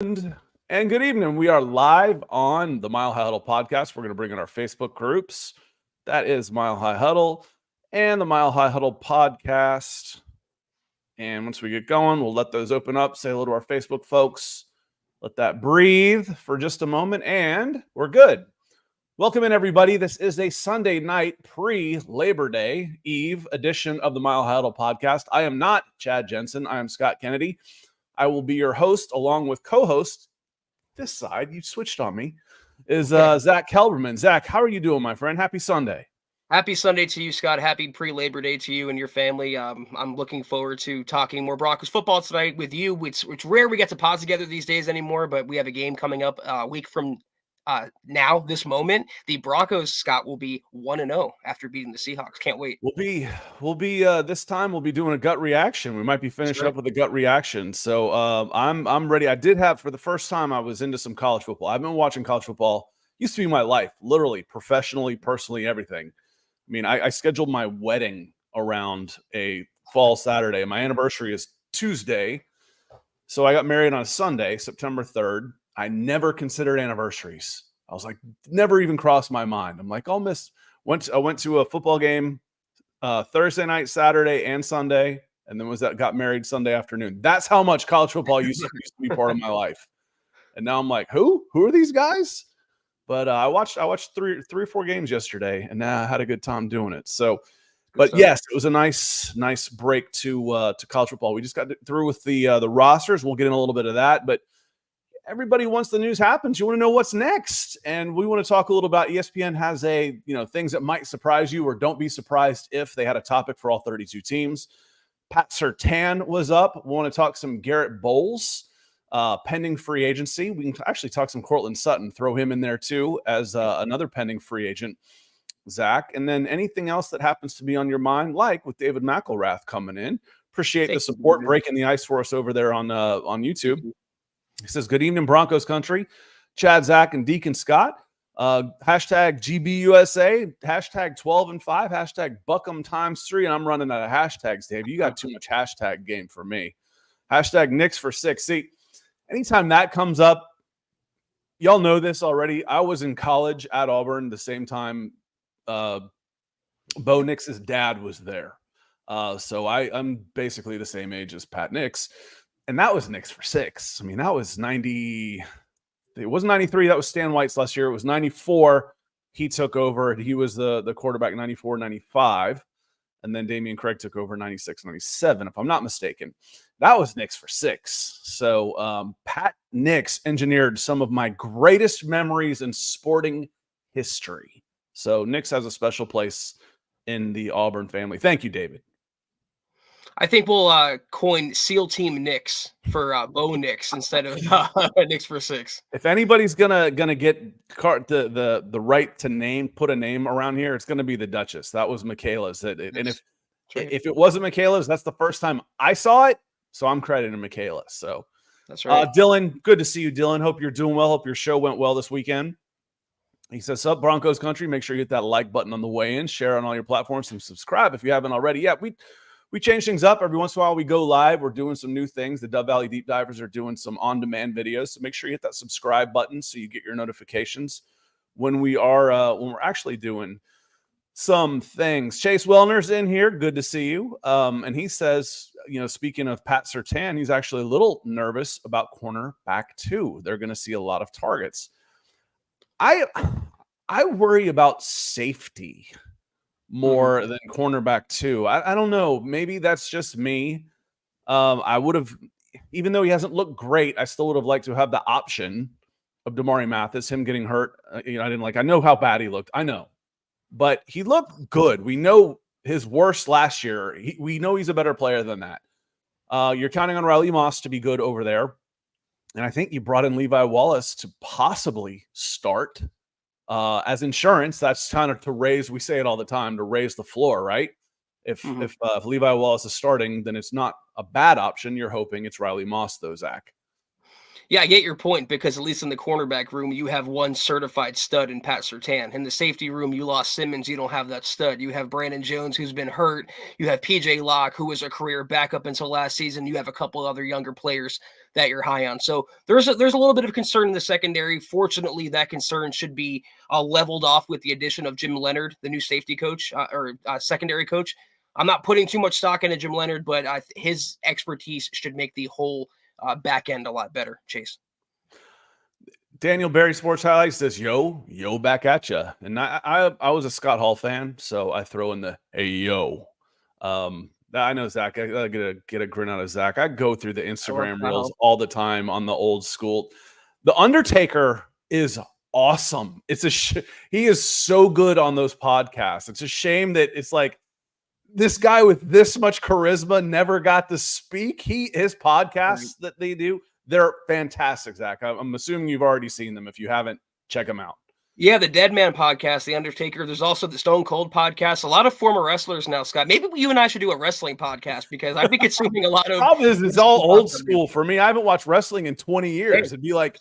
And good evening. We are live on the Mile High Huddle podcast. We're going to bring in our Facebook groups. That is Mile High Huddle and the Mile High Huddle podcast. And once we get going, we'll let those open up, say hello to our Facebook folks, let that breathe for just a moment, and we're good. Welcome in, everybody. This is a Sunday night pre-Labor Day Eve edition of the Mile High Huddle podcast. I am not Chad Jensen. I am Scott Kennedy. I will be your host along with co-host. This side, you switched on me, is Zack Kelberman. Zack, how are you doing, my friend? Happy Sunday. Happy Sunday to you, Scott. Happy pre-Labor Day to you and your family. I'm looking forward to talking more Broncos football tonight with you. It's rare we get to pause together these days anymore, but we have a game coming up a week from now, this moment. The Broncos, Scott, will be 1-0 after beating the Seahawks. Can't wait. We'll be this time we'll be doing a gut reaction. We might be finishing up with a gut reaction. So I'm ready. I did have, for the first time, I was into some college football. I've been watching college football. Used to be my life, literally, professionally, personally, everything. I mean, I scheduled my wedding around a fall Saturday. My anniversary is Tuesday. So I got married on a Sunday, September 3rd. I never considered anniversaries. I was like, never even crossed my mind. I'm like, I went to a football game Thursday night, Saturday, and Sunday, and then got married Sunday afternoon. That's how much college football used to be part of my life. And now I'm like, who are these guys? But I watched three or four games yesterday, and I had a good time doing it. So, but yes, it was a nice break to college football. We just got through with the rosters. We'll get in a little bit of that, but everybody, once the news happens, you want to know what's next, and we want to talk a little about ESPN has things that might surprise you, or don't be surprised if they had a topic for all 32 teams. Pat Surtain was up. We want to talk some Garett Bolles. Pending free agency. We can actually talk some Cortland Sutton, throw him in there too as another pending free agent, Zack. And then anything else that happens to be on your mind, like with David McElrath coming in. Appreciate the support, breaking the ice for us over there on YouTube. He says, good evening, Broncos country. Chad, Zack, and Deacon Scott. Hashtag GBUSA, hashtag 12 and 5, hashtag Buckham ×3. And I'm running out of hashtags, Dave. You got too much hashtag game for me. Hashtag Nix for 6. See, anytime that comes up, y'all know this already. I was in college at Auburn the same time Bo Nix's dad was there. So I'm basically the same age as Pat Nix. And that was Nix for 6. I mean, that was 90. It wasn't 93. That was Stan White's last year. It was 94. He took over. He was the quarterback 94, 95. And then Damian Craig took over 96, 97, if I'm not mistaken. That was Nix for 6. So Pat Nix engineered some of my greatest memories in sporting history. So Nix has a special place in the Auburn family. Thank you, David. I think we'll coin SEAL Team Nix for Bo Nix instead of Nix for 6. If anybody's gonna get the right to put a name around here, it's gonna be the Duchess. That was Michaela's. And if it wasn't Michaela's, that's the first time I saw it. So I'm crediting Michaela. So that's right. Dylan, good to see you, Dylan. Hope you're doing well. Hope your show went well this weekend. He says, "Sup, Broncos country. Make sure you hit that like button on the way in. Share on all your platforms and subscribe if you haven't already yet." We change things up every once in a while. We go live. We're doing some new things. The Dove Valley Deep Divers are doing some on-demand videos. So make sure you hit that subscribe button so you get your notifications when we're actually doing some things. Chase Wellner's in here. Good to see you. And he says, speaking of Pat Surtain, he's actually a little nervous about cornerback 2. They're going to see a lot of targets. I worry about safety more than cornerback 2. I don't know. Maybe that's just me. I would have, even though he hasn't looked great, I still would have liked to have the option of Damari Mathis, him getting hurt. I know how bad he looked. I know. But he looked good. We know his worst last year. We know he's a better player than that. You're counting on Riley Moss to be good over there. And I think you brought in Levi Wallace to possibly start as insurance. That's kind of to raise, we say it all the time, to raise the floor, right? If Levi Wallace is starting, then it's not a bad option. You're hoping it's Riley Moss, though, Zack. Yeah, I get your point because at least in the cornerback room, you have one certified stud in Pat Surtain. In the safety room, you lost Simmons. You don't have that stud. You have Brandon Jones, who's been hurt. You have PJ Locke, who was a career backup until last season. You have a couple other younger players that you're high on. So there's a little bit of concern in the secondary. Fortunately, that concern should be leveled off with the addition of Jim Leonard, the new safety coach or secondary coach. I'm not putting too much stock into Jim Leonard, but his expertise should make the whole back end a lot better. Chase. Daniel Barry Sports Highlights says, yo back at ya. And I was a Scott Hall fan, so I throw in the hey yo. I know Zack. I gotta get a grin out of Zack. I go through the Instagram reels all the time on the old school. The Undertaker is awesome. He is so good on those podcasts. It's a shame that it's like this guy with this much charisma never got to speak. His podcasts that they do, they're fantastic, Zack. I'm assuming you've already seen them. If you haven't, check them out. Yeah, the Dead Man podcast, The Undertaker. There's also the Stone Cold podcast. A lot of former wrestlers now, Scott. Maybe you and I should do a wrestling podcast because I've been consuming a lot of. Problem is, it's all old school for me. I haven't watched wrestling in 20 years. It'd be like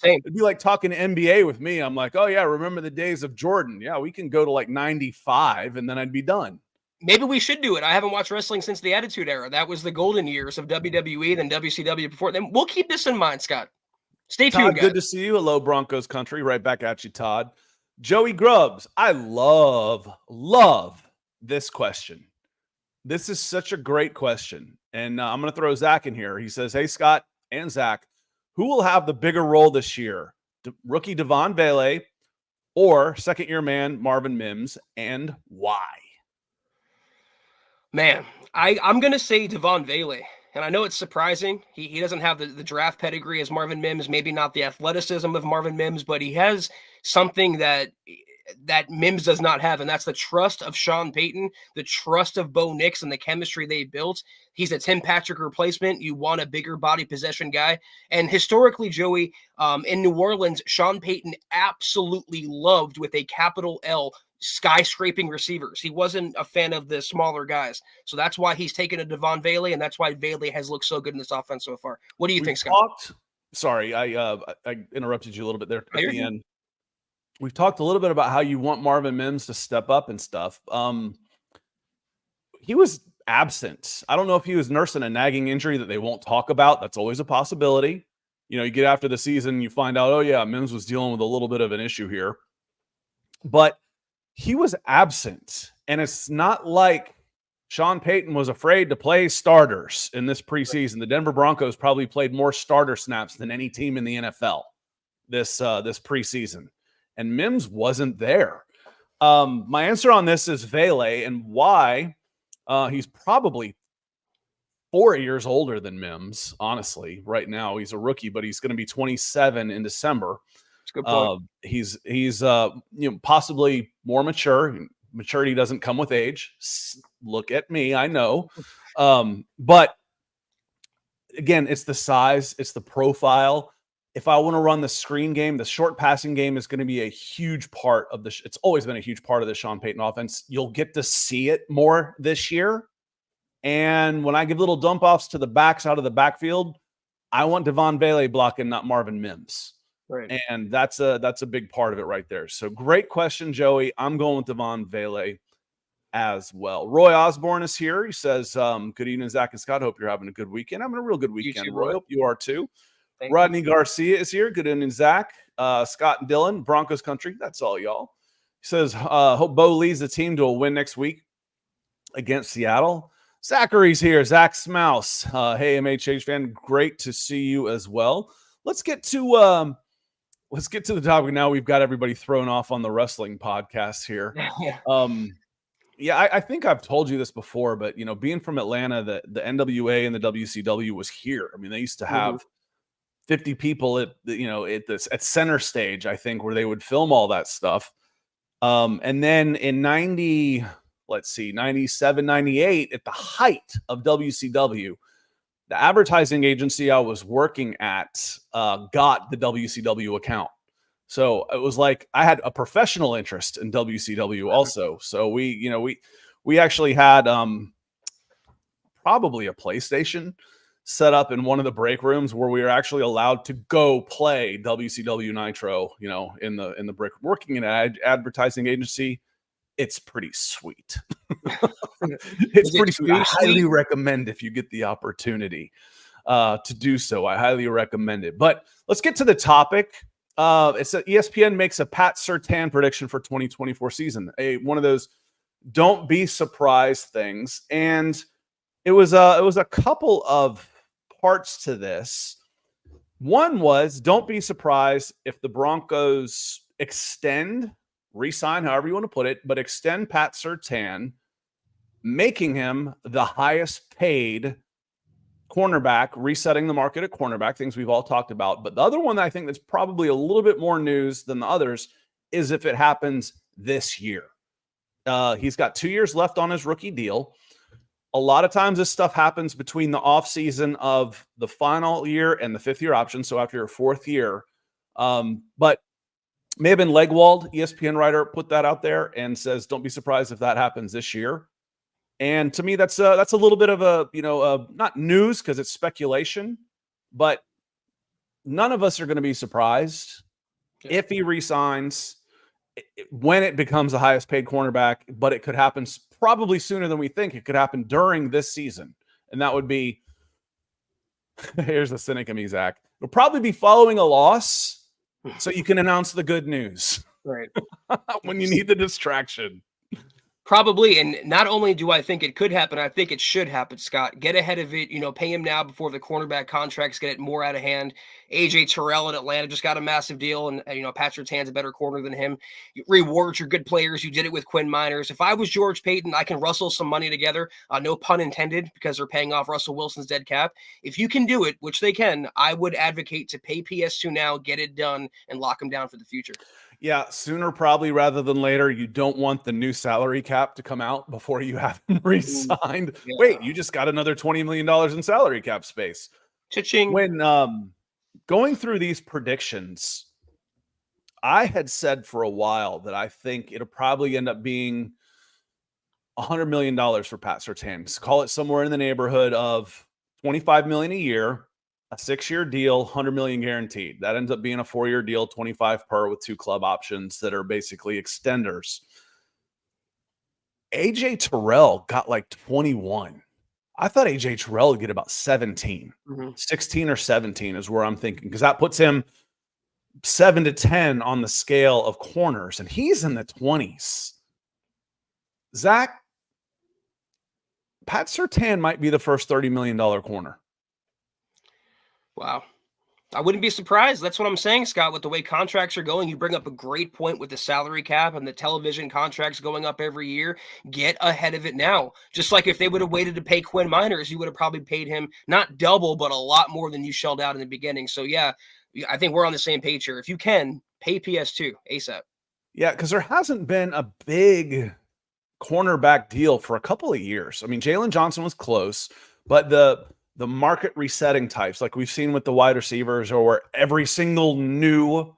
talking NBA with me. I'm like, oh yeah, remember the days of Jordan? Yeah, we can go to like 95, and then I'd be done. Maybe we should do it. I haven't watched wrestling since the Attitude Era. That was the golden years of WWE, then WCW before. Then we'll keep this in mind, Scott. Stay tuned, guys. Good to see you. Hello, Broncos country. Right back at you, Todd. Joey Grubbs. I love this question. This is such a great question. And I'm going to throw Zack in here. He says, hey, Scott and Zack, who will have the bigger role this year? Rookie Devon Vele or second-year man Marvin Mims, and why? Man, I'm going to say Devon Vele. And I know it's surprising. He doesn't have the draft pedigree as Marvin Mims, maybe not the athleticism of Marvin Mims, but he has something that Mims does not have, and that's the trust of Sean Payton, the trust of Bo Nix, and the chemistry they built. He's a Tim Patrick replacement. You want a bigger body possession guy. And historically, Joey, in New Orleans, Sean Payton absolutely loved, with a capital L, skyscraping receivers. He wasn't a fan of the smaller guys. So that's why he's taken a Devon Vele, and that's why Vele has looked so good in this offense so far. What do you think, Scott? Sorry, I interrupted you a little bit there at the end. We've talked a little bit about how you want Marvin Mims to step up and stuff. He was absent. I don't know if he was nursing a nagging injury that they won't talk about. That's always a possibility. You know, you get after the season, you find out, oh yeah, Mims was dealing with a little bit of an issue here. But he was absent. And it's not like Sean Payton was afraid to play starters in this preseason. The Denver Broncos probably played more starter snaps than any team in the NFL this preseason. And Mims wasn't there. My answer on this is Vele, and why he's probably 4 years older than Mims, honestly. Right now, he's a rookie, but he's going to be 27 in December. That's a good point. He's possibly more mature. Maturity doesn't come with age. Look at me, I know. But again, it's the size, it's the profile. If I want to run the screen game, the short passing game is going to be a huge part of this. It's always been a huge part of the Sean Payton offense. You'll get to see it more this year. And when I give little dump offs to the backs out of the backfield, I want Devon Vele blocking, not Marvin Mims. Right. And that's a big part of it right there. So great question, Joey. I'm going with Devon Vele as well. Roy Osborne is here. He says, good evening, Zack and Scott. Hope you're having a good weekend. I'm having a real good weekend, Roy. Hope you are too. Rodney Garcia is here. Good evening, Zack. Scott and Dylan, Broncos country. That's all, y'all. He says, hope Bo leads the team to a win next week against Seattle. Zachary's here. Zach Smouse. Hey, MHH fan. Great to see you as well. Let's get to the topic now. We've got everybody thrown off on the wrestling podcast here. I think I've told you this before, but being from Atlanta, the NWA and the WCW was here. I mean, they used to have 50 people at center stage, I think, where they would film all that stuff. And then in 97, 98, at the height of WCW, the advertising agency I was working at got the WCW account. So it was like I had a professional interest in WCW also. So we actually had probably a PlayStation set up in one of the break rooms where we were actually allowed to go play WCW Nitro, in the break. Working in an advertising agency, it's pretty sweet. It's pretty sweet. I highly recommend if you get the opportunity to do so. I highly recommend it. But let's get to the topic. It's ESPN makes a Pat Surtain prediction for 2024 season. One of those don't be surprised things. And it was a couple of parts to this. One was, don't be surprised if the Broncos re-sign, however you want to put it, but extend Pat Surtain, making him the highest paid cornerback, resetting the market at cornerback, things we've all talked about. But the other one that I think that's probably a little bit more news than the others is if it happens this year. He's got 2 years left on his rookie deal. A lot of times this stuff happens between the offseason of the final year and the fifth year option, so after your fourth year. But may have been Legwald, ESPN writer, put that out there and says, don't be surprised if that happens this year. And to me, that's a little bit of not news because it's speculation, but none of us are going to be surprised if he resigns when it becomes the highest paid cornerback, but it could happen probably sooner than we think. It could happen during this season. And that would be, here's the cynic of me, Zach. It'll probably be following a loss so you can announce the good news. Right. When you need the distraction. Probably, and not only do I think it could happen, I think it should happen, Scott. Get ahead of it, pay him now before the cornerback contracts get more out of hand. AJ Terrell in Atlanta just got a massive deal, and Pat Surtain's a better corner than him. You reward your good players. You did it with Quinn Miners. If I was George Payton, I can rustle some money together, no pun intended, because they're paying off Russell Wilson's dead cap. If you can do it, which they can, I would advocate to pay PS2 now, get it done, and lock him down for the future. Yeah, sooner probably rather than later. You don't want the new salary cap to come out before you have him re-signed. Yeah. Wait, you just got another $20 million in salary cap space. Cha-ching. When going through these predictions, I had said for a while that I think it'll probably end up being $100 million for Pat Surtain. Call it somewhere in the neighborhood of $25 million a year. A 6-year deal, $100 million guaranteed. That ends up being a 4-year deal, 25 per with 2 club options that are basically extenders. AJ Terrell got like 21. I thought AJ Terrell would get about 17. 16 or 17 is where I'm thinking, because that puts him 7 to 10 on the scale of corners, and he's in the 20s. Zach, Pat Surtain might be the first $30 million corner. Wow. I wouldn't be surprised. That's what I'm saying, Scott, with the way contracts are going. You bring up a great point with the salary cap and the television contracts going up every year. Get ahead of it now. Just like if they would have waited to pay Quinn Miners, you would have probably paid him not double, but a lot more than you shelled out in the beginning. So, yeah, I think we're on the same page here. If you can, pay PS2 ASAP. Yeah, because there hasn't been a big cornerback deal for a couple of years. I mean, Jalen Johnson was close, but the market resetting types, like we've seen with the wide receivers, or every single new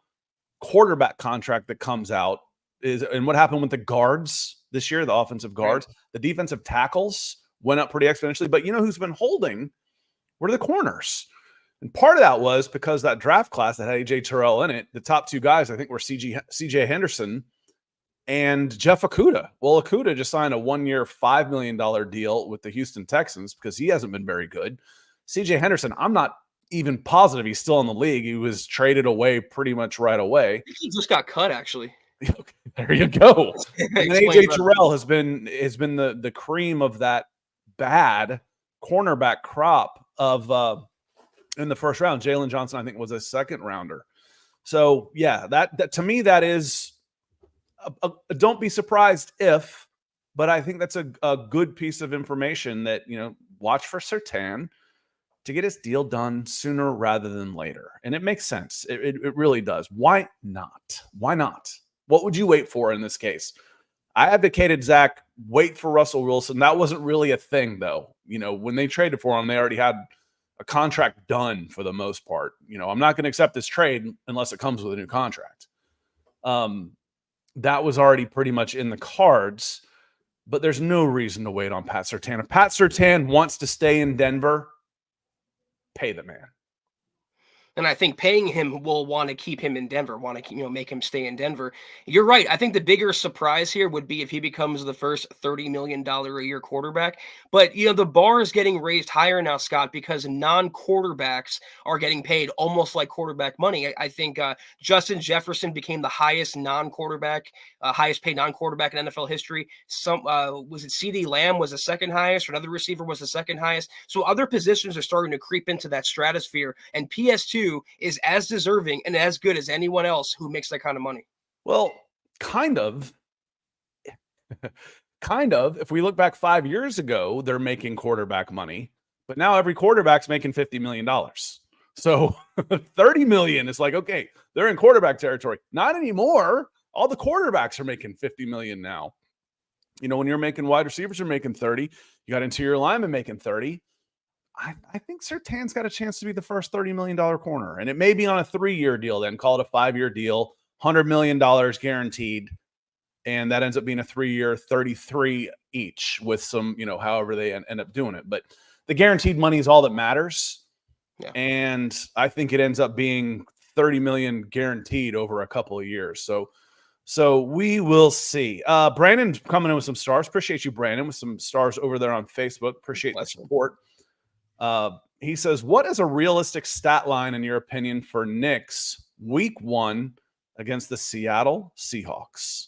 quarterback contract that comes out is, and what happened with the guards this year, the offensive guards, the defensive tackles went up pretty exponentially. But you know who's been holding? Were the corners. And part of that was because that draft class that had AJ Terrell in it, the top 2 guys, I think, were CJ Henderson and Jeff Okudah. Well, Okudah just signed a 1-year, $5 million deal with the Houston Texans because he hasn't been very good. CJ Henderson, I'm not even positive he's still in the league. He was traded away pretty much right away. He just got cut, actually. There you go. And AJ Terrell has been the cream of that bad cornerback crop of in the first round. Jalen Johnson, I think, was a second rounder. So yeah, that to me, that is don't be surprised if, but I think that's a good piece of information that, watch for Surtain to get his deal done sooner rather than later. And it makes sense. It really does. Why not? Why not? What would you wait for in this case? I advocated, Zach, wait for Russell Wilson. That wasn't really a thing, though. When they traded for him, they already had a contract done for the most part. I'm not going to accept this trade unless it comes with a new contract. That was already pretty much in the cards, but there's no reason to wait on Pat Surtain. If Pat Surtain wants to stay in Denver, pay the man. And I think paying him will want to keep him in Denver, want to make him stay in Denver. You're right. I think the bigger surprise here would be if he becomes the first $30 million a year quarterback. But the bar is getting raised higher now, Scott, because non-quarterbacks are getting paid almost like quarterback money. I think Justin Jefferson became the highest highest paid non-quarterback in NFL history. Was it CD Lamb was the second highest, or another receiver was the second highest. So other positions are starting to creep into that stratosphere, and PS2 is as deserving and as good as anyone else who makes that kind of money. Well, kind of. If we look back 5 years ago, they're making quarterback money, but now every quarterback's making $50 million. So 30 million is like, okay, they're in quarterback territory. Not anymore. All the quarterbacks are making 50 million now. When you're making wide receivers, you're making 30. You got interior linemen making 30. I think Surtain's got a chance to be the first $30 million corner. And it may be on a 3-year deal, then call it a 5-year deal, $100 million guaranteed. And that ends up being a 3-year, 33 each with some, however they end up doing it. But the guaranteed money is all that matters. Yeah. And I think it ends up being 30 million guaranteed over a couple of years. So we will see. Brandon coming in with some stars. Appreciate you, Brandon, with some stars over there on Facebook. Appreciate the support. He says, what is a realistic stat line, in your opinion, for Nix week 1 against the Seattle Seahawks?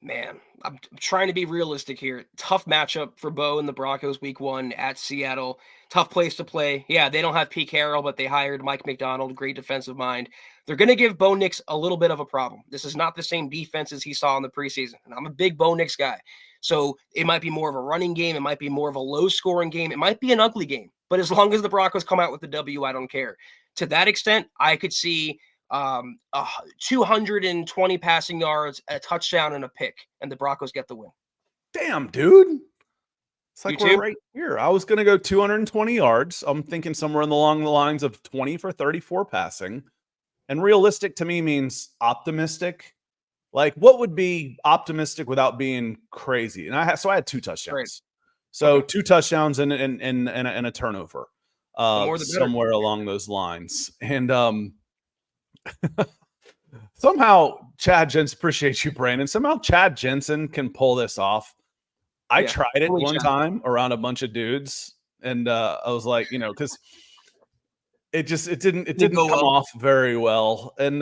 Man, I'm trying to be realistic here. Tough matchup for Bo and the Broncos week 1 at Seattle. Tough place to play. Yeah, they don't have Pete Carroll, but they hired Mike McDonald, great defensive mind. They're going to give Bo Nix a little bit of a problem. This is not the same defense as he saw in the preseason. And I'm a big Bo Nix guy. So it might be more of a running game. It might be more of a low-scoring game. It might be an ugly game. But as long as the Broncos come out with the W, I don't care. To that extent, I could see 220 passing yards, a touchdown, and a pick, and the Broncos get the win. Damn, dude. It's like we're right here. I was going to go 220 yards. I'm thinking somewhere along the lines of 20 for 34 passing. And realistic to me means optimistic. Like, what would be optimistic without being crazy? And I had 2 touchdowns. Right. So okay. 2 touchdowns and a turnover somewhere along those lines. And somehow Chad Jensen, appreciate you, Brandon. Somehow Chad Jensen can pull this off. I tried it one time around a bunch of dudes, and I was like, because it didn't come off very well. And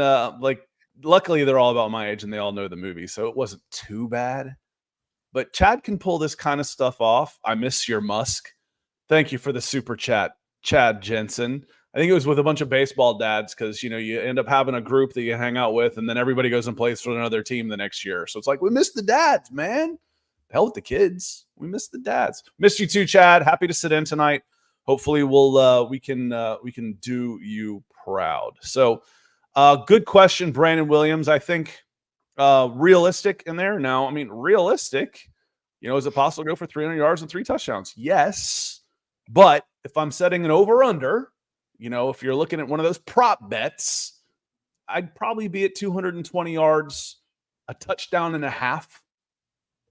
luckily they're all about my age and they all know the movie, so it wasn't too bad. But Chad can pull this kind of stuff off. I miss your Musk. Thank you for the super chat, Chad Jensen. I think it was with a bunch of baseball dads, because you end up having a group that you hang out with, and then everybody goes and plays for another team the next year. So it's like, we miss the dads, man. Hell with the kids. We miss the dads. Missed you too, Chad. Happy to sit in tonight. Hopefully we can do you proud. So good question, Brandon Williams. I think realistic in there. Now, I mean, realistic, is it possible to go for 300 yards and 3 touchdowns? Yes. But if I'm setting an over-under, if you're looking at one of those prop bets, I'd probably be at 220 yards, a touchdown and a half,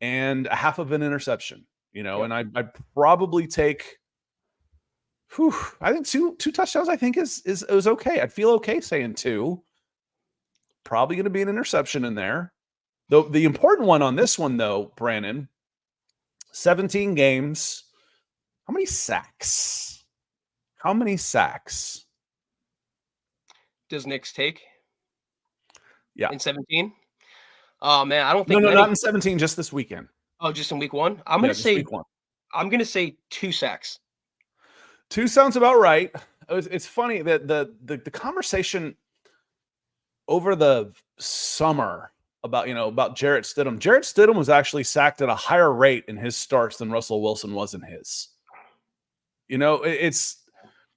and a half of an interception, and I'd probably take, I think two touchdowns, I think is okay. I'd feel okay saying 2. Probably going to be an interception in there. The important one on this one, though, Brandon, 17 games. How many sacks? Does Nix take? Yeah. In 17? Oh man, I don't think. No, not in 17. Just this weekend. Oh, just in week 1. I'm gonna say 2 sacks. 2 sounds about right. It's funny that the conversation over the summer about Jarrett Stidham. Jarrett Stidham was actually sacked at a higher rate in his starts than Russell Wilson was in his. It's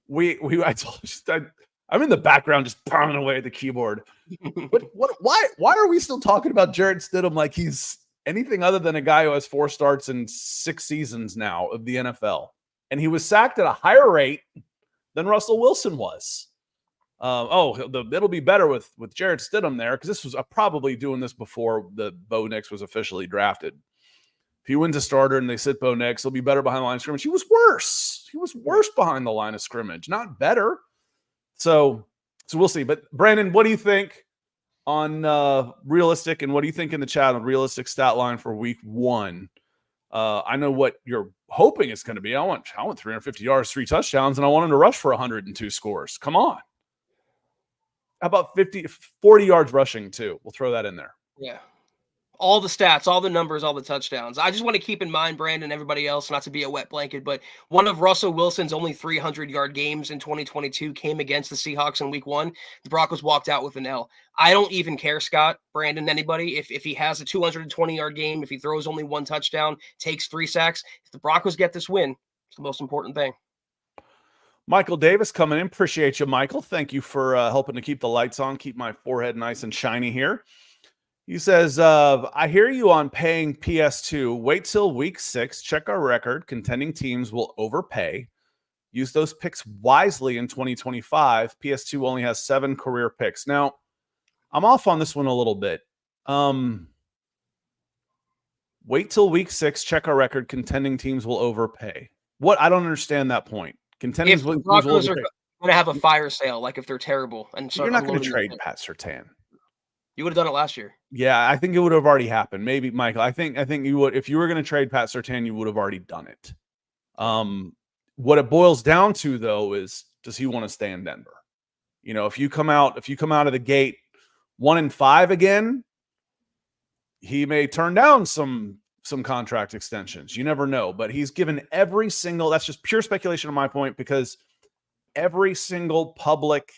I told you, I'm in the background just pounding away at the keyboard. But why are we still talking about Jarrett Stidham like he's anything other than a guy who has 4 starts in 6 seasons now of the NFL? And he was sacked at a higher rate than Russell Wilson was. It'll be better with Jarrett Stidham there, because this was probably doing this before the Bo Nix was officially drafted. If he wins a starter and they sit Bo Nix, he'll be better behind the line of scrimmage. He was worse. He was worse behind the line of scrimmage, not better. So we'll see. But Brandon, what do you think on realistic, and what do you think in the chat on realistic stat line for week 1? I know what you're hoping it's going to be. I want 350 yards, 3 touchdowns, and I want him to rush for 102 scores. Come on. How about 40 yards rushing too? We'll throw that in there. Yeah. All the stats, all the numbers, all the touchdowns. I just want to keep in mind, Brandon, everybody else, not to be a wet blanket, but one of Russell Wilson's only 300-yard games in 2022 came against the Seahawks in week 1. The Broncos walked out with an L. I don't even care, Scott, Brandon, anybody. If he has a 220-yard game, if he throws only 1 touchdown, takes 3 sacks, if the Broncos get this win, it's the most important thing. Michael Davis coming in. Appreciate you, Michael. Thank you for helping to keep the lights on, keep my forehead nice and shiny here. He says, I hear you on paying PS2. Wait till week 6. Check our record. Contending teams will overpay. Use those picks wisely in 2025. PS2 only has 7 career picks. Now, I'm off on this one a little bit. Wait till week 6. Check our record. Contending teams will overpay. What? I don't understand that point. Contending if the Broncos are going to have a fire sale, like if they're terrible. And so you're not going to trade Pat Surtain. You would have done it last year. Yeah, I think it would have already happened. Maybe, Michael. I think you would. If you were going to trade Pat Surtain, you would have already done it. What it boils down to, though, is does he want to stay in Denver? You know, if you come out of the gate 1-5 again, he may turn down some contract extensions. You never know. But he's given every single. That's just pure speculation on my point, because every single public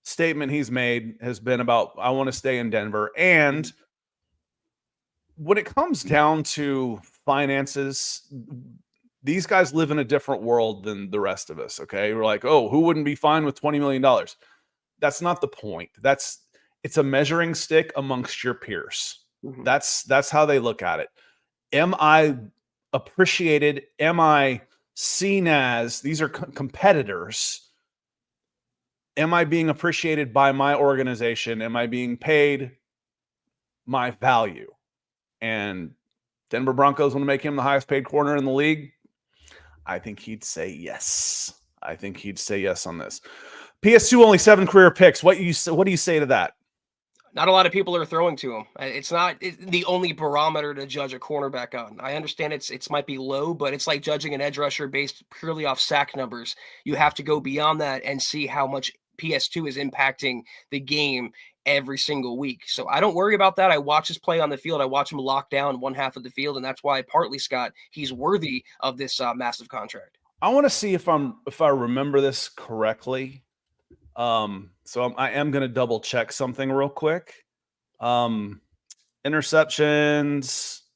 statement he's made has been about, I want to stay in Denver. And when it comes down to finances, these guys live in a different world than the rest of us. Okay. We're like, oh, who wouldn't be fine with $20 million? That's not the point. It's a measuring stick amongst your peers. Mm-hmm. That's how they look at it. Am I appreciated? Am I seen as, these are competitors? Am I being appreciated by my organization? Am I being paid my value? And Denver Broncos want to make him the highest paid corner in the league. I think he'd say yes. I think he'd say yes on this. PS2 only 7 career picks. What do you say to that? Not a lot of people are throwing to him. It's not the only barometer to judge a cornerback on. I understand it's might be low, but it's like judging an edge rusher based purely off sack numbers. You have to go beyond that and see how much PS2 is impacting the game every single week. So I don't worry about that. I watch his play on the field. I watch him lock down one half of the field, and that's why partly, Scott, he's worthy of this massive contract. I want to see if I remember this correctly. So I am going to double check something real quick. Interceptions,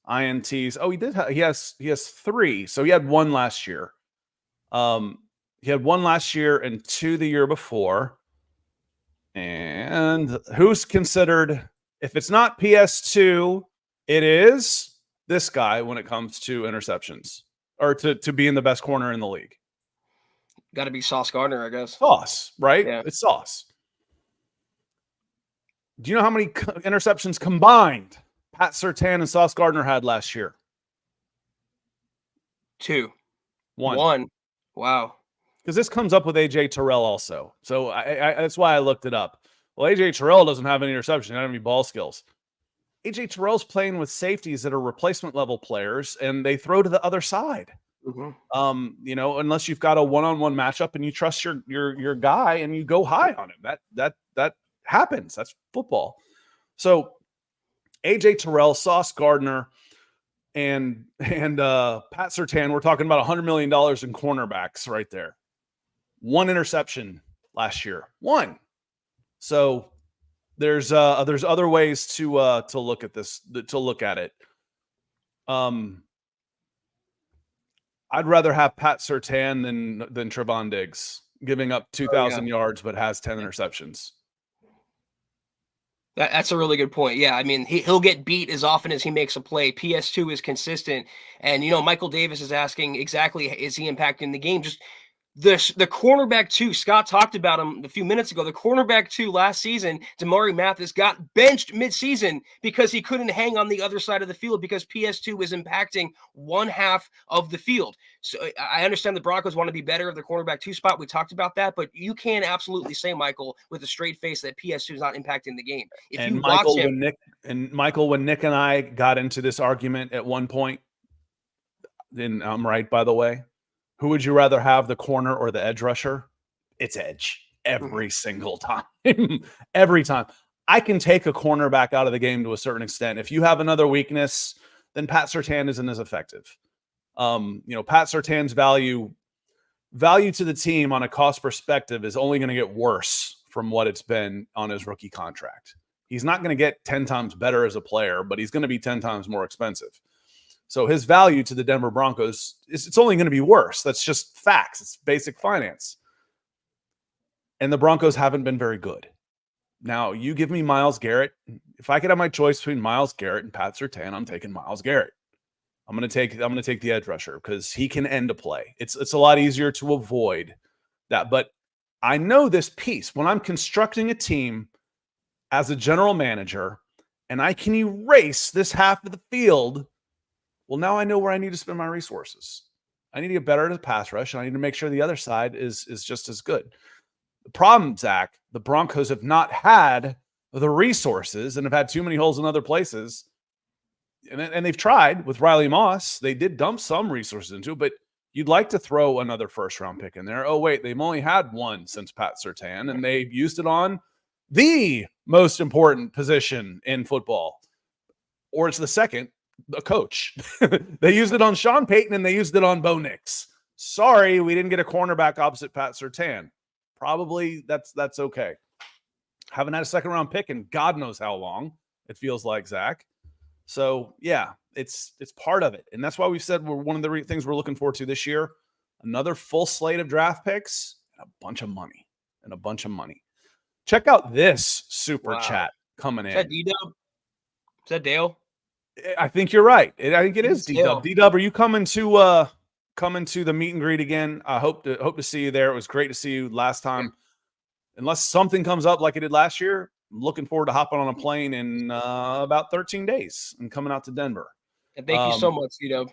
INTs. Oh, he has 3. So he had 1 last year. He had 1 last year and 2 the year before. And who's considered, if it's not PS2, it is this guy when it comes to interceptions, or to being the best corner in the league. Got to be Sauce Gardner, I guess. Sauce, right? Yeah. It's Sauce. Do you know how many interceptions combined Pat Surtain and Sauce Gardner had last year? 2. 1. Wow. Because this comes up with AJ Terrell also. So that's why I looked it up. Well, AJ Terrell doesn't have any interceptions. He doesn't have any ball skills. AJ Terrell's playing with safeties that are replacement level players, and they throw to the other side. Mm-hmm. You know, unless you've got a one-on-one matchup and you trust your guy and you go high on him. That happens. That's football. So AJ Terrell, Sauce Gardner, and Pat Surtain, we're talking about $100 million in cornerbacks right there. 1 interception last year. 1. So there's other ways to look at this, to look at it. I'd rather have Pat Surtain than Trevon Diggs, giving up 2,000 yards but has 10 interceptions. That's a really good point. Yeah, I mean, he'll get beat as often as he makes a play. PS2 is consistent. And, you know, Michael Davis is asking exactly, is he impacting the game? Just The cornerback 2, Scott talked about him a few minutes ago. The cornerback 2 last season, Damari Mathis, got benched midseason because he couldn't hang on the other side of the field because PS2 was impacting one half of the field. So I understand the Broncos want to be better at the cornerback 2 spot. We talked about that, but you can absolutely say, Michael, with a straight face, that PS2 is not impacting the game. If and you Michael, watch him, when Nick and I got into this argument at one point, and I'm right, by the way, who would you rather have, the corner or the edge rusher? It's edge every single time. Every time. I can take a cornerback out of the game to a certain extent. If you have another weakness, then Pat Surtain isn't as effective. Pat Surtain's value to the team on a cost perspective is only going to get worse from what it's been on his rookie contract. He's not going to get 10 times better as a player, but he's going to be 10 times more expensive. So his value to the Denver Broncos it's only going to be worse. That's just facts. It's basic finance. And the Broncos haven't been very good. Now, you give me Myles Garrett. If I could have my choice between Myles Garrett and Pat Surtain, I'm taking Myles Garrett. I'm going to take the edge rusher because he can end a play. It's a lot easier to avoid that. But I know this piece when I'm constructing a team as a general manager, and I can erase this half of the field. Well, now I know where I need to spend my resources. I need to get better at a pass rush, and I need to make sure the other side is just as good. The problem, Zach, the Broncos have not had the resources and have had too many holes in other places. And they've tried with Riley Moss. They did dump some resources into it, but you'd like to throw another first-round pick in there. Oh, wait, they've only had one since Pat Surtain, and they've used it on the most important position in football. Or it's the second. A coach. They used it on Sean Payton and they used it on Bo Nix. Sorry, we didn't get a cornerback opposite Pat Surtain. Probably that's okay. Haven't had a second round pick in God knows how long, it feels like, Zach. So yeah, it's part of it. And that's why we said one of the things we're looking forward to this year, another full slate of draft picks and a bunch of money. Check out this super chat coming in. Is that D-Dub? Is that Dale? I think you're right. I think it is D-Dub. D-Dub, are you coming to the meet and greet again? I hope to see you there. It was great to see you last time. Unless something comes up like it did last year, I'm looking forward to hopping on a plane in about 13 days and coming out to Denver. And thank you so much, D-Dub.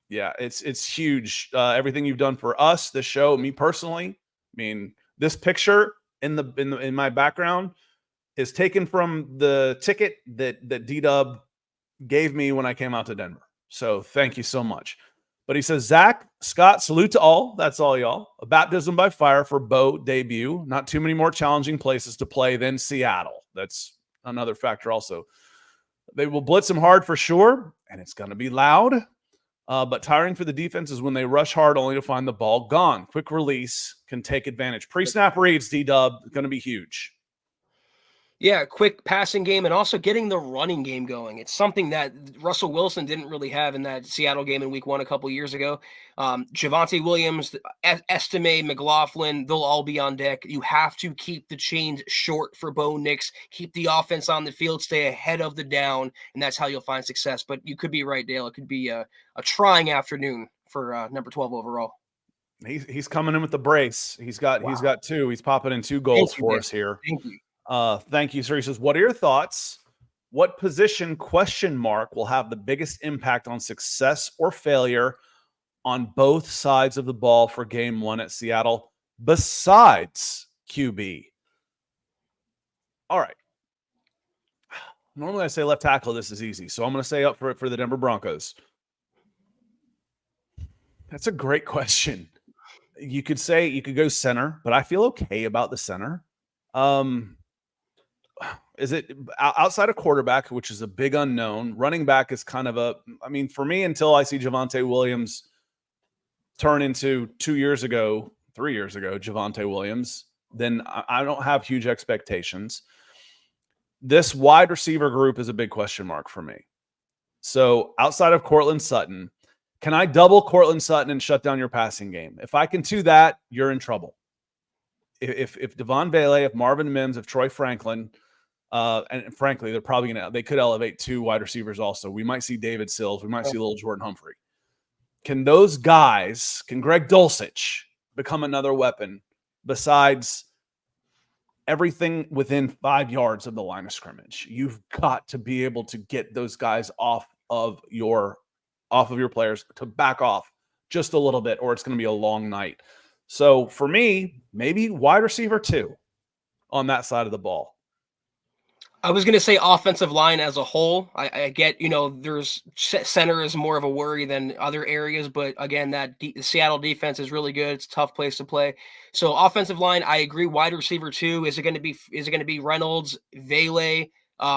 Yeah, it's huge. Everything you've done for us, this show, me personally. I mean, this picture in my background is taken from the ticket that D-Dub gave me when I came out to Denver. So thank you so much. But he says, Zach, Scott, salute to all. That's all y'all. A baptism by fire for Bo debut. Not too many more challenging places to play than Seattle. That's another factor also. They will blitz him hard for sure, and it's going to be loud. But tiring for the defense is when they rush hard only to find the ball gone. Quick release can take advantage. Pre-snap reads, D-Dub, going to be huge. Yeah, quick passing game and also getting the running game going. It's something that Russell Wilson didn't really have in that Seattle game in week 1 a couple years ago. Javonte Williams, Estime, McLaughlin, they'll all be on deck. You have to keep the chains short for Bo Nix, keep the offense on the field, stay ahead of the down, and that's how you'll find success. But you could be right, Dale. It could be a trying afternoon for number 12 overall. He's coming in with the brace. He's got 2. He's popping in 2 goals for us here. Thank you. Thank you, sir. He says, what are your thoughts? What position ? Will have the biggest impact on success or failure on both sides of the ball for game 1 at Seattle besides QB? All right. Normally I say left tackle. This is easy. So I'm going to say up for the Denver Broncos. That's a great question. You could go center, but I feel okay about the center. Is it outside of quarterback, which is a big unknown? Running back is kind of for me, until I see Javonte Williams turn into 3 years ago, Javonte Williams, then I don't have huge expectations. This wide receiver group is a big question mark for me. So outside of Courtland Sutton, can I double Courtland Sutton and shut down your passing game? If I can do that, you're in trouble. If Devon Vele, if Marvin Mims, if Troy Franklin, and frankly, they could elevate 2 wide receivers also. We might see David Sills. We might see little Jordan Humphrey. Can those guys, can Greg Dulcich become another weapon besides everything within 5 yards of the line of scrimmage. You've got to be able to get those guys off of your players to back off just a little bit, or it's going to be a long night. So for me, maybe wide receiver 2 on that side of the ball. I was going to say offensive line as a whole. I get, there's center is more of a worry than other areas, but again, the Seattle defense is really good. It's a tough place to play. So offensive line, I agree. Wide receiver 2, is it going to be Reynolds, Vele,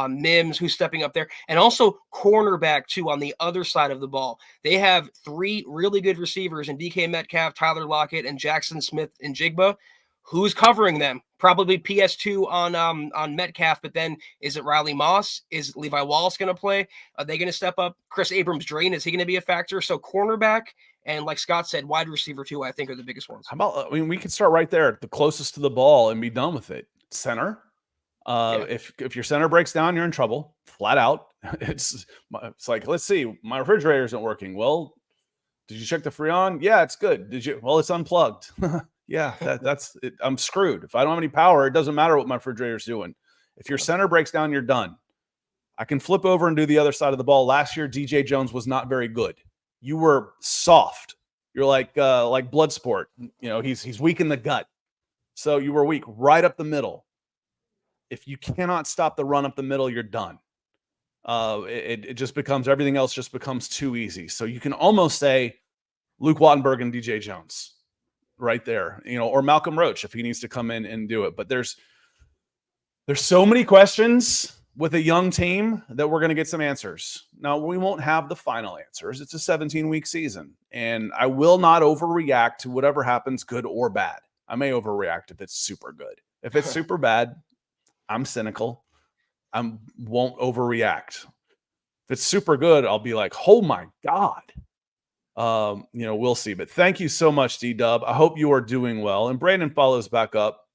Mims, who's stepping up there, and also cornerback 2 on the other side of the ball. They have 3 really good receivers in DK Metcalf, Tyler Lockett, and Jackson Smith and Jigba. Who's covering them? Probably PS2 on Metcalf, but then is it Riley Moss? Is Levi Wallace going to play? Are they going to step up? Chris Abrams-Drain, is he going to be a factor? So cornerback and, like Scott said, wide receiver 2, I think, are the biggest ones. How about, we could start right there, the closest to the ball, and be done with it. Center. If your center breaks down, you're in trouble, flat out. It's like, let's see, my refrigerator isn't working. Well, did you check the Freon? Yeah, it's good. Did you? Well, it's unplugged. Yeah, that's it. I'm screwed. If I don't have any power, it doesn't matter what my refrigerator's doing. If your center breaks down, you're done. I can flip over and do the other side of the ball. Last year, DJ Jones was not very good. You were soft. You're like Bloodsport. He's weak in the gut. So you were weak right up the middle. If you cannot stop the run up the middle, you're done. It just becomes, everything else just becomes too easy. So you can almost say Luke Wattenberg and DJ Jones right there, or Malcolm Roach if he needs to come in and do it. But there's so many questions with a young team that we're going to get some answers. Now, we won't have the final answers. It's a 17-week season, and I will not overreact to whatever happens, good or bad. I may overreact if it's super good. If it's super bad, I'm cynical. I won't overreact. If it's super good, I'll be like, oh my God. We'll see. But thank you so much, D-Dub. I hope you are doing well. And Brandon follows back up.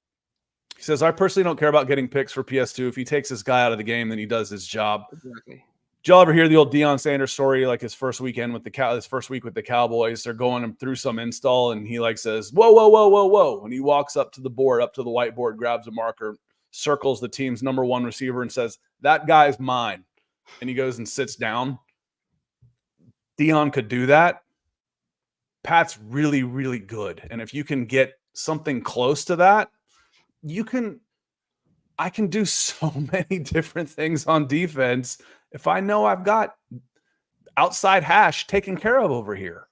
He says, I personally don't care about getting picks for PS2. If he takes this guy out of the game, then he does his job. Exactly. Did y'all ever hear the old Deion Sanders story? Like his first week with the Cowboys, they're going him through some install, and he says, whoa, whoa, whoa, whoa, whoa. And he walks up to the whiteboard, grabs a marker, circles the team's number 1 receiver, and says, that guy's mine. And he goes and sits down. Deion could do that. Pat's really, really good. And if you can get something close to that, I can do so many different things on defense if I know I've got outside hash taken care of over here.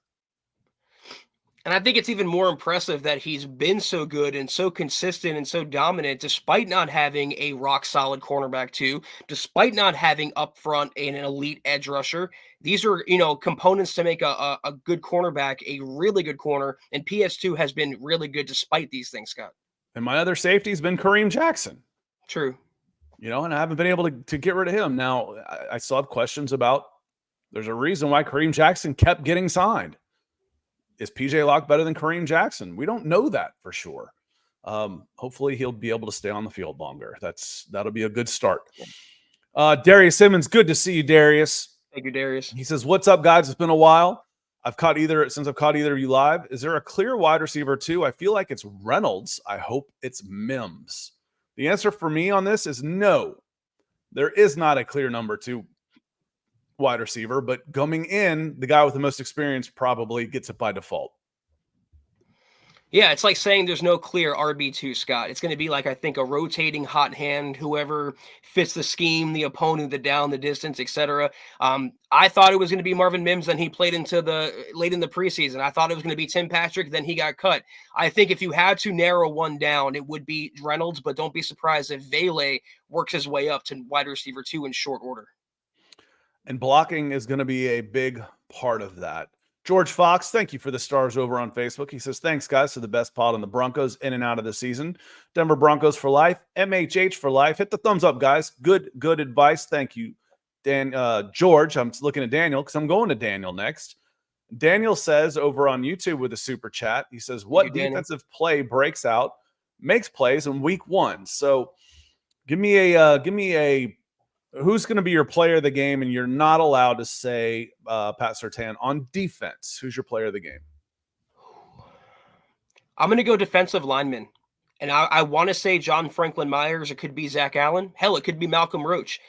And I think it's even more impressive that he's been so good and so consistent and so dominant, despite not having a rock solid cornerback 2, despite not having up front an elite edge rusher. These are, components to make a good cornerback, a really good corner. And PS2 has been really good despite these things, Scott. And my other safety has been Kareem Jackson. True. And I haven't been able to get rid of him. Now, I still have questions about, there's a reason why Kareem Jackson kept getting signed. Is PJ Locke better than Kareem Jackson? We don't know that for sure. Hopefully he'll be able to stay on the field longer. That'll be a good start. Darius Simmons, good to see you, Darius. Thank you, Darius. He says, what's up, guys? It's been a while. Since I've caught either of you live. Is there a clear wide receiver 2? I feel like it's Reynolds. I hope it's Mims. The answer for me on this is no. There is not a clear number 2 wide receiver, but coming in, the guy with the most experience probably gets it by default. Yeah, it's like saying there's no clear RB2, Scott. It's going to be like, I think, a rotating hot hand, whoever fits the scheme, the opponent, the down, the distance, etc. I thought it was going to be Marvin Mims, then he played late in the preseason. I thought it was going to be Tim Patrick, then he got cut. I think if you had to narrow one down, it would be Reynolds, but don't be surprised if Vele works his way up to wide receiver 2 in short order. And blocking is going to be a big part of that. George Fox, thank you for the stars over on Facebook. He says, thanks, guys, to the best pod on the Broncos in and out of the season. Denver Broncos for life. MHH for life. Hit the thumbs up, guys. Good advice. Thank you, George. I'm looking at Daniel because I'm going to Daniel next. Daniel says over on YouTube with a super chat, he says, what defensive play breaks out, makes plays in week 1? So give me a who's going to be your player of the game, and you're not allowed to say Pat Surtain on defense. Who's your player of the game? I'm going to go defensive lineman. And I want to say John Franklin Myers. It could be Zach Allen. Hell, it could be Malcolm Roach.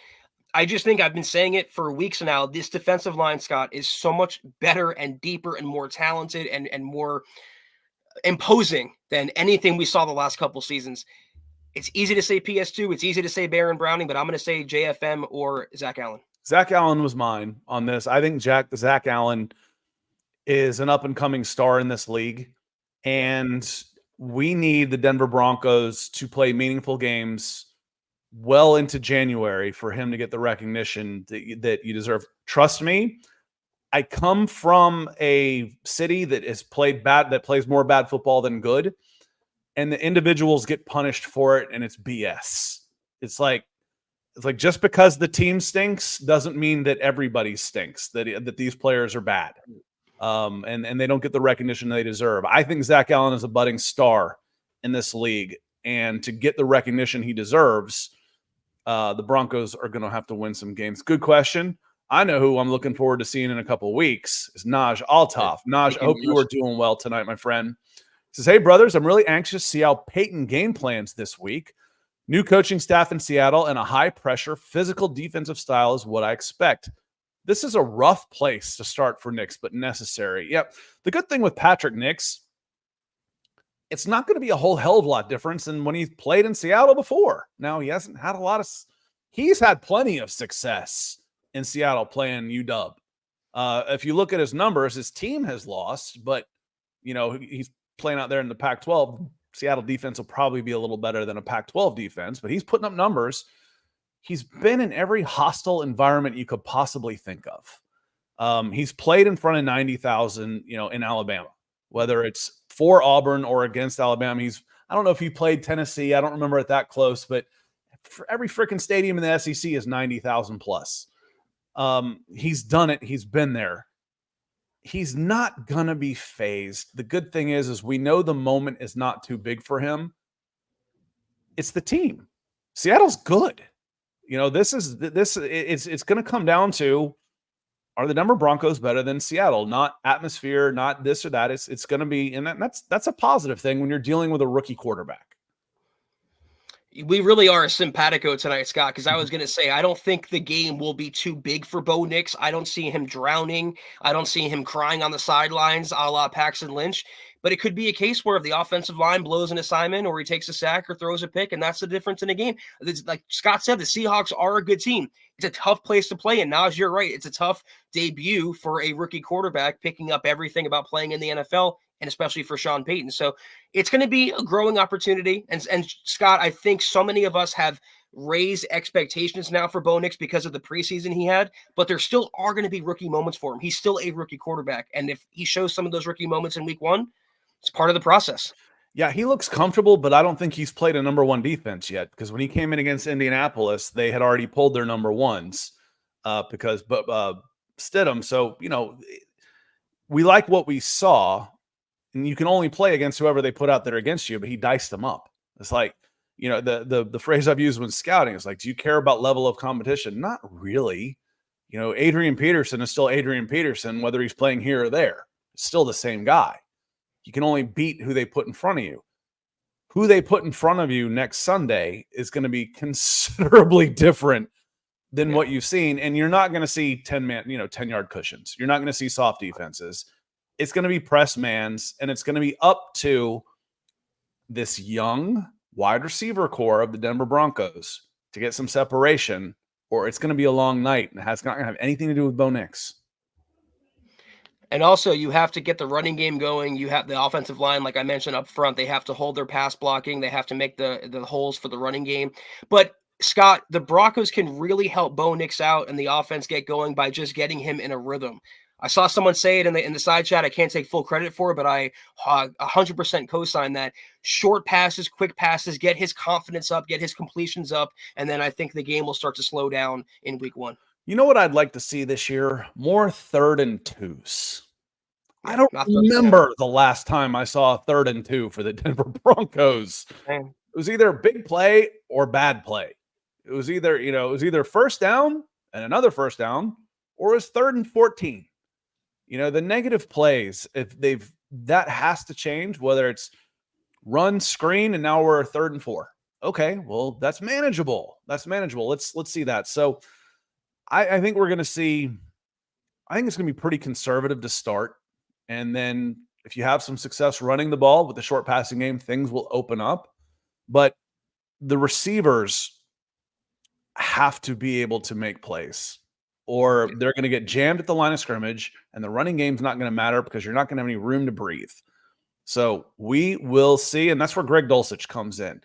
I just think I've been saying it for weeks now. This defensive line, Scott, is so much better and deeper and more talented and more imposing than anything we saw the last couple seasons. It's easy to say PS2. It's easy to say Baron Browning, but I'm going to say JFM or Zach Allen. Zach Allen was mine on this. I think Zach Allen is an up-and-coming star in this league, and we need the Denver Broncos to play meaningful games well into January for him to get the recognition that you deserve. Trust me, I come from a city that that plays more bad football than good, and the individuals get punished for it, and it's BS. It's like just because the team stinks doesn't mean that everybody stinks, that these players are bad. And they don't get the recognition they deserve. I think Zach Allen is a budding star in this league, and to get the recognition he deserves, the Broncos are going to have to win some games. Good question. I know who I'm looking forward to seeing in a couple of weeks is Naj Altaf. Naj, I hope you are doing well tonight, my friend. He says, hey, brothers, I'm really anxious to see how Peyton game plans this week. New coaching staff in Seattle and a high-pressure physical defensive style is what I expect. This is a rough place to start for Nix, but necessary. Yep. The good thing with Patrick Nix, it's not going to be a whole hell of a lot difference than when he's played in Seattle before. Now, he hasn't had he's had plenty of success in Seattle playing UW. If you look at his numbers, his team has lost, but, he's playing out there in the Pac-12. Seattle defense will probably be a little better than a Pac-12 defense, but he's putting up numbers. He's been in every hostile environment you could possibly think of. He's played in front of 90,000, in Alabama, whether it's for Auburn or against Alabama. I don't know if he played Tennessee. I don't remember it that close, but for every freaking stadium in the SEC is 90,000 plus. He's done it. He's been there. He's not going to be phased. The good thing is we know the moment is not too big for him. It's the team. Seattle's good. It's going to come down to, are the Denver Broncos better than Seattle? Not atmosphere, not this or that. It's going to be, and that's a positive thing when you're dealing with a rookie quarterback. We really are a simpatico tonight, Scott, because I was going to say, I don't think the game will be too big for Bo Nix. I don't see him drowning. I don't see him crying on the sidelines a la Paxton Lynch. But it could be a case where if the offensive line blows an assignment or he takes a sack or throws a pick, and that's the difference in a game. Like Scott said, the Seahawks are a good team. It's a tough place to play. And Naj, you're right. It's a tough debut for a rookie quarterback picking up everything about playing in the NFL, and especially for Sean Payton. So it's going to be a growing opportunity. And Scott, I think so many of us have raised expectations now for Bo Nix because of the preseason he had, but there still are going to be rookie moments for him. He's still a rookie quarterback. And if he shows some of those rookie moments in week one, it's part of the process. Yeah, he looks comfortable, but I don't think he's played a number one defense yet, because when he came in against Indianapolis, they had already pulled their number ones because Stidham. So, we like what we saw, and you can only play against whoever they put out there against you, but he diced them up. It's like, the phrase I've used when scouting is like, do you care about level of competition? Not really. Adrian Peterson is still Adrian Peterson, whether he's playing here or there. It's still the same guy. You can only beat who they put in front of you. Who they put in front of you next Sunday is going to be considerably different than what you've seen. And you're not going to see 10-yard cushions. You're not going to see soft defenses. It's going to be press mans, and it's going to be up to this young wide receiver core of the Denver Broncos to get some separation, or it's going to be a long night, and it's not going to have anything to do with Bo Nix. And also, you have to get the running game going. You have the offensive line, like I mentioned up front. They have to hold their pass blocking. They have to make the holes for the running game. But, Scott, the Broncos can really help Bo Nix out and the offense get going by just getting him in a rhythm. I saw someone say it in the side chat. I can't take full credit for it, but I 100% co-sign that. Short passes, quick passes, get his confidence up, get his completions up, and then I think the game will start to slow down in week one. You know what I'd like to see this year? More 3rd and 2s. I don't remember the last time I saw a 3rd and 2 for the Denver Broncos. It was either a big play or bad play. It was either first down and another first down, or it was 3rd and 14. The negative plays, that has to change, whether it's run, screen, and now we're 3rd and 4. Okay, well, that's manageable. That's manageable. Let's see that. So I think we're going to see. I think it's going to be pretty conservative to start, and then if you have some success running the ball with the short passing game, things will open up. But the receivers have to be able to make plays, or they're going to get jammed at the line of scrimmage, and the running game's not going to matter because you're not going to have any room to breathe. So we will see, and that's where Greg Dulcich comes in.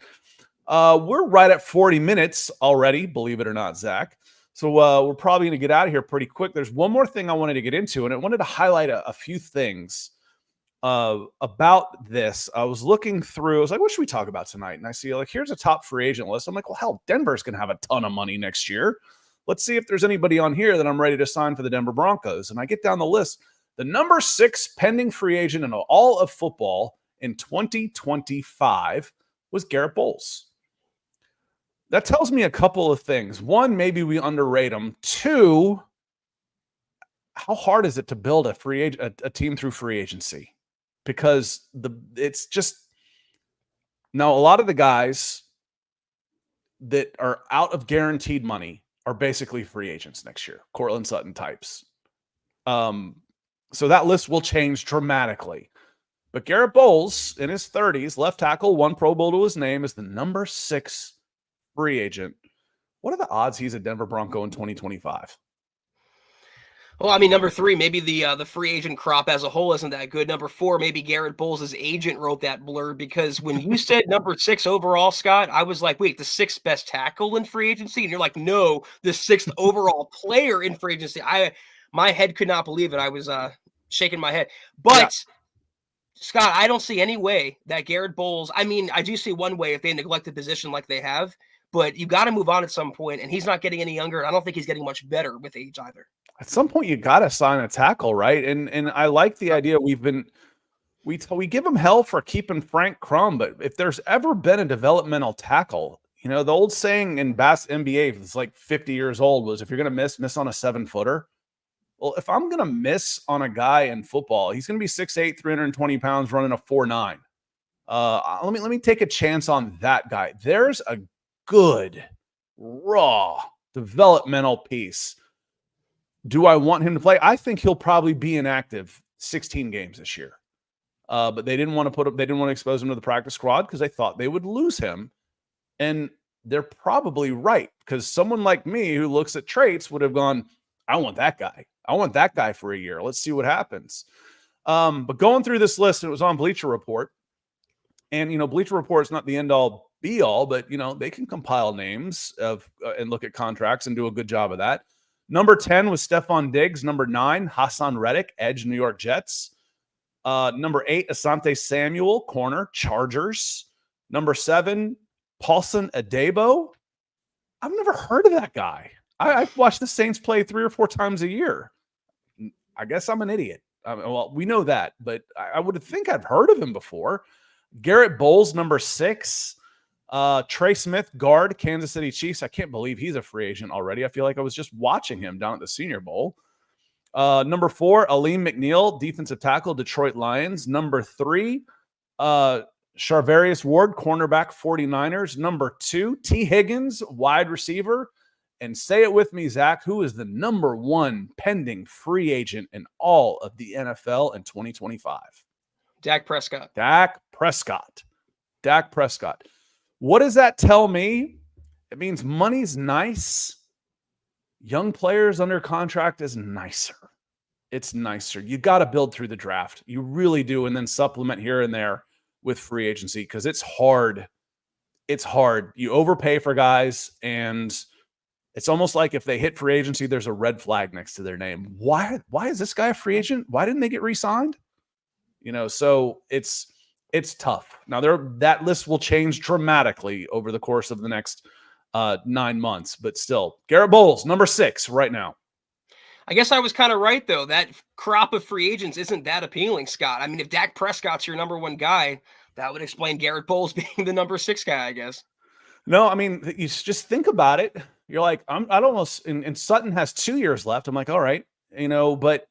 We're right at 40 minutes already, believe it or not, Zach. So we're probably going to get out of here pretty quick. There's one more thing I wanted to get into, and I wanted to highlight a few things about this. I was looking through. I was like, what should we talk about tonight? And I see, like, here's a top free agent list. I'm like, well, hell, Denver's going to have a ton of money next year. Let's see if there's anybody on here that I'm ready to sign for the Denver Broncos. And I get down the list. The number 6 pending free agent in all of football in 2025 was Garett Bolles. That tells me a couple of things. One, maybe we underrate him. Two, how hard is it to build a team through free agency? Because it's just now a lot of the guys that are out of guaranteed money are basically free agents next year. Cortland Sutton types. So that list will change dramatically. But Garett Bolles, in his 30s, left tackle, 1 Pro Bowl to his name, is the number 6 free agent. What are the odds he's a Denver Bronco in 2025? Well, I mean, number 3, maybe the free agent crop as a whole isn't that good. Number 4, maybe Garett Bolles' agent wrote that blurb, because when you said number 6 overall, Scott, I was like, wait, the 6th best tackle in free agency? And you're like, no, the 6th overall player in free agency. My head could not believe it. I was shaking my head. But yeah. Scott, I don't see any way that Garett Bolles, I mean, I do see one way if they neglect the position like they have, but you got to move on at some point, and he's not getting any younger. I don't think he's getting much better with age either. At some point, you got to sign a tackle, right? And I like the idea. We give him hell for keeping Frank Crum, but if there's ever been a developmental tackle, you know, the old saying in NBA, it's like 50 years old, was if you're going to miss on a 7-footer. Well, if I'm going to miss on a guy in football, he's going to be 6'8", 320 pounds, running a 4.9. Let me take a chance on that guy. There's a good, raw developmental piece. Do I want him to play? I think he'll probably be inactive 16 games this year. But they didn't want to expose him to the practice squad because they thought they would lose him. And they're probably right, because someone like me who looks at traits would have gone, I want that guy. I want that guy for a year. Let's see what happens. But going through this list, it was on Bleacher Report. And, you know, Bleacher Report is not the end-all, be-all, but, you know, they can compile names and look at contracts and do a good job of that. Number 10 was Stephon Diggs. Number 9, Hassan Reddick, edge, New York Jets. Number 8, Asante Samuel, corner, Chargers. Number 7, Paulson Adebo. I've never heard of that guy. I've watched the Saints play 3 or 4 times a year. I guess I'm an idiot. Well, we know that, but I would think I've heard of him before. Garett Bolles, number 6. Trey Smith, guard, Kansas City Chiefs. I can't believe he's a free agent already. I feel like I was just watching him down at the Senior Bowl. Number 4, Aleem McNeil, defensive tackle, Detroit Lions. Number 3, Charvarius Ward, cornerback, 49ers. Number 2, T. Higgins, wide receiver. And say it with me, Zach, who is the number 1 pending free agent in all of the NFL in 2025? Dak Prescott. Dak Prescott. What does that tell me? It means money's nice. Young players under contract is nicer. It's nicer. You got to build through the draft. You really do. And then supplement here and there with free agency, because it's hard. It's hard. You overpay for guys, and it's almost like if they hit free agency, there's a red flag next to their name. Why is this guy a free agent? Why didn't they get re-signed? You know, so it's tough. Now that list will change dramatically over the course of the next 9 months, but still, Garett Bolles, number 6 right now. I guess I was kind of right, though. That crop of free agents isn't that appealing, Scott. I mean, if Dak Prescott's your number 1 guy, that would explain Garett Bolles being the number 6 guy, I guess. No, I mean, you just think about it. You're like, I'd almost, and Sutton has 2 years left. I'm like, all right, you know, but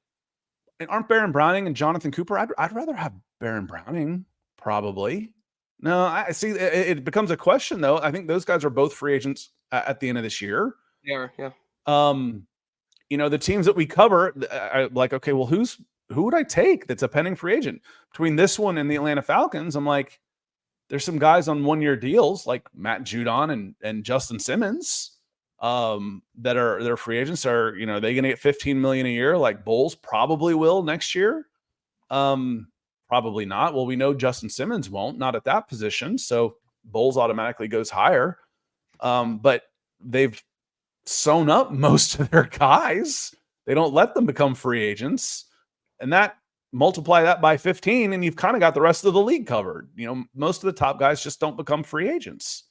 aren't Baron Browning and Jonathan Cooper? I'd rather have Baron Browning, probably. No, I see. It becomes a question, though. I think those guys are both free agents at the end of this year. They are, yeah. The teams that we cover, I like, okay, well, who would I take that's a pending free agent? Between this one and the Atlanta Falcons, I'm like, there's some guys on 1-year deals like Matt Judon and Justin Simmons that are their free agents. Are they going to get $15 million a year like Bolles probably will next year? Probably not. Well, we know Justin Simmons won't, not at that position. So Bolles automatically goes higher. But they've sewn up most of their guys. They don't let them become free agents. And that multiply that by 15 and you've kind of got the rest of the league covered. Most of the top guys just don't become free agents.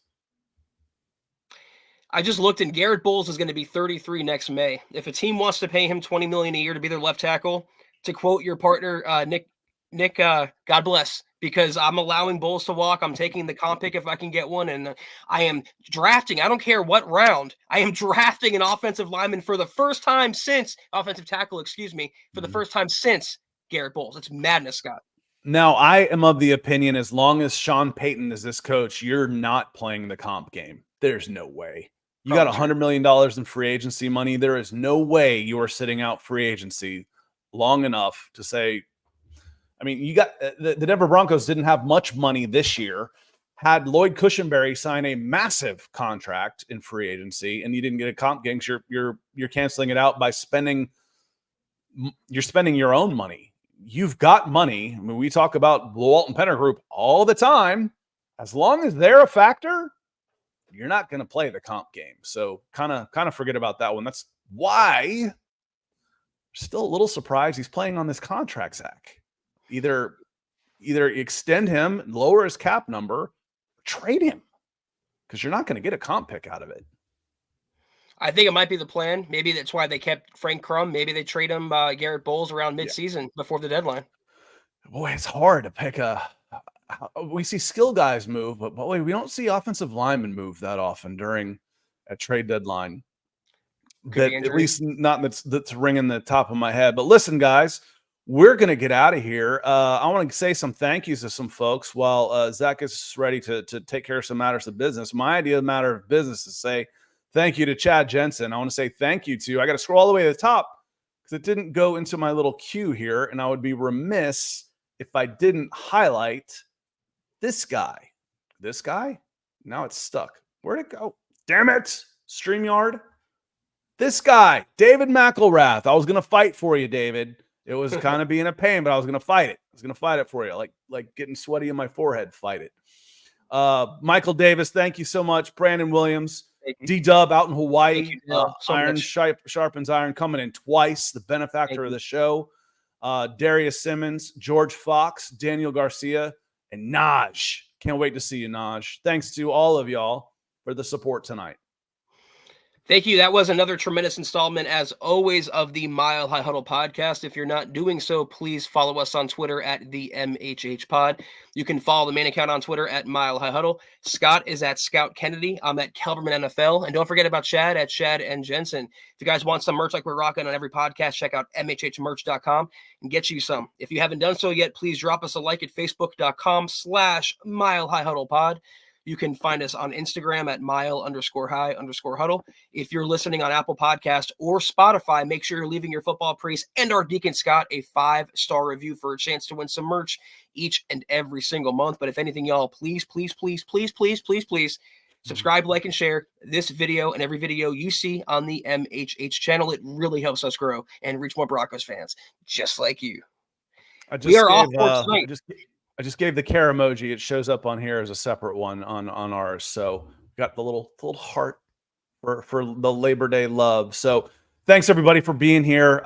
I just looked, and Garett Bolles is going to be 33 next May. If a team wants to pay him $20 million a year to be their left tackle, to quote your partner, Nick, God bless, because I'm allowing Bolles to walk. I'm taking the comp pick if I can get one, and I am drafting. I don't care what round. I am drafting an offensive lineman for the first time since offensive tackle, for the first time since Garett Bolles. It's madness, Scott. Now, I am of the opinion, as long as Sean Payton is this coach, you're not playing the comp game. There's no way. You got $100 million in free agency money. There is no way you are sitting out free agency long enough to say, I mean, you got the Denver Broncos didn't have much money this year. Had Lloyd Cushenberry sign a massive contract in free agency, and you didn't get a comp game, you're canceling it out by spending your own money. You've got money. I mean, we talk about the Walton Penner Group all the time. As long as they're a factor, you're not going to play the comp game. So kind of forget about that one. That's why I'm still a little surprised he's playing on this contract, Zack. Either extend him, lower his cap number, or trade him, because you're not going to get a comp pick out of it. I think it might be the plan. Maybe that's why they kept Frank Crum. Maybe they trade him Garett Bolles around midseason before the deadline. Boy, it's hard to pick we see skill guys move, but boy, we don't see offensive linemen move that often during a trade deadline. That at least not that's ringing the top of my head. But listen, guys, we're going to get out of here. I want to say some thank yous to some folks while Zack is ready to take care of some matters of business. My idea of matter of business is say thank you to Chad Jensen. I want to say thank you to, I got to scroll all the way to the top because it didn't go into my little queue here, and I would be remiss if I didn't highlight this guy. This guy? Now it's stuck. Where'd it go? Damn it. StreamYard. This guy, David McElrath. I was going to fight for you, David. It was kind of being a pain, but I was going to fight it. I was going to fight it for you. Like getting sweaty in my forehead. Fight it. Michael Davis, thank you so much. Brandon Williams. D-Dub out in Hawaii. Iron sharpens iron, coming in twice. The benefactor of the show. Darius Simmons, George Fox, Daniel Garcia, and Naj. Can't wait to see you, Naj. Thanks to all of y'all for the support tonight. Thank you. That was another tremendous installment, as always, of the Mile High Huddle podcast. If you're not doing so, please follow us on Twitter at the MHH Pod. You can follow the main account on Twitter at Mile High Huddle. Scott is at Scout Kennedy. I'm at Kelberman NFL. And don't forget about Chad at Chad and Jensen. If you guys want some merch like we're rocking on every podcast, check out MHHmerch.com and get you some. If you haven't done so yet, please drop us a like at Facebook.com/Mile High Huddle Pod. You can find us on Instagram at mile_high_huddle. If you're listening on Apple Podcast or Spotify, make sure you're leaving your football priest and our Deacon Scott a 5-star review for a chance to win some merch each and every single month. But if anything, y'all, please subscribe, like, and share this video and every video you see on the MHH channel. It really helps us grow and reach more Broncos fans just like you. We are off for tonight. I just gave the care emoji. It shows up on here as a separate one on ours. So got the little heart for the Labor Day love. So thanks everybody for being here.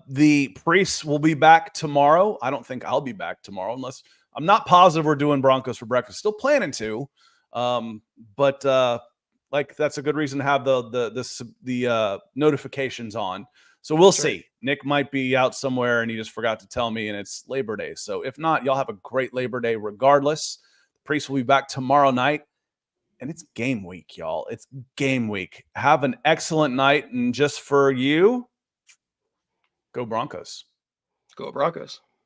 The priests will be back tomorrow. I don't think I'll be back tomorrow unless I'm not positive we're doing Broncos for breakfast. Still planning to, but like that's a good reason to have the notifications on. So we'll see. Nick might be out somewhere and he just forgot to tell me, and it's Labor Day. So if not, y'all have a great Labor Day regardless. The priest will be back tomorrow night, and it's game week, y'all. It's game week. Have an excellent night, and just for you, go Broncos. Go Broncos.